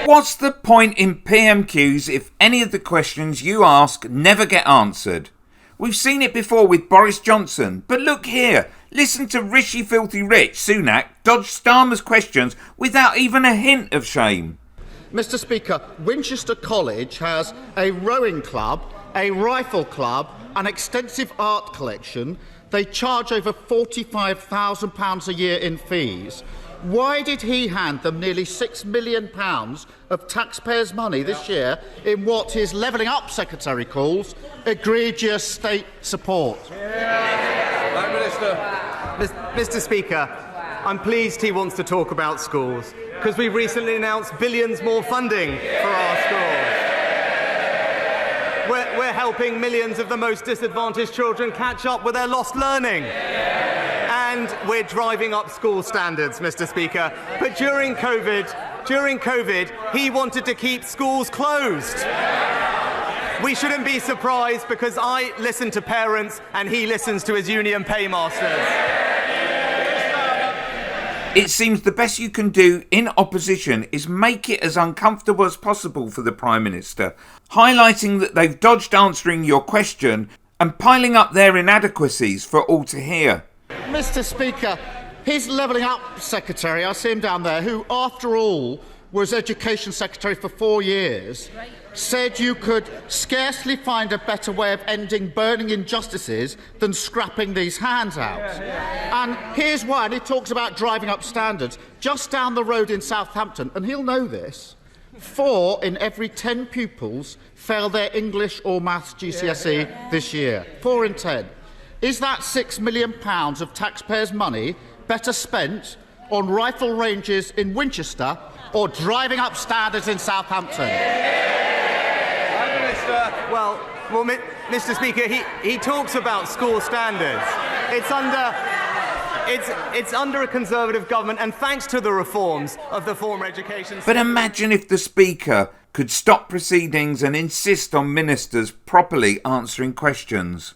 What's the point in PMQs if any of the questions you ask never get answered? We've seen it before with Boris Johnson, but look here. Listen to Rishi Filthy Rich, Sunak, dodge Starmer's questions without even a hint of shame. Mr. Speaker, Winchester College has a rowing club, a rifle club, an extensive art collection. They charge over £45,000 a year in fees. Why did he hand them nearly £6 million of taxpayers' money this year in what his Levelling Up Secretary calls egregious state support? Mr. Speaker, I'm pleased he wants to talk about schools, because we recently announced billions more funding for our schools. We're helping millions of the most disadvantaged children catch up with their lost learning. And we're driving up school standards, Mr. Speaker. But during COVID, he wanted to keep schools closed. We shouldn't be surprised, because I listen to parents and he listens to his union paymasters. It seems the best you can do in opposition is make it as uncomfortable as possible for the Prime Minister, highlighting that they've dodged answering your question and piling up their inadequacies for all to hear. Mr. Speaker, his Levelling Up Secretary, I see him down there, who, after all, was Education Secretary for 4 years, said you could scarcely find a better way of ending burning injustices than scrapping these handouts. And here's why, and he talks about driving up standards. Just down the road in Southampton, and he'll know this, 4 in every 10 pupils failed their English or Maths GCSE this year. 4 in 10. Is that £6 million of taxpayers' money better spent on rifle ranges in Winchester or driving up standards in Southampton? Well, Mr. Speaker, he talks about school standards. It's under a Conservative government, and thanks to the reforms of the former education. But imagine if the Speaker could stop proceedings and insist on ministers properly answering questions.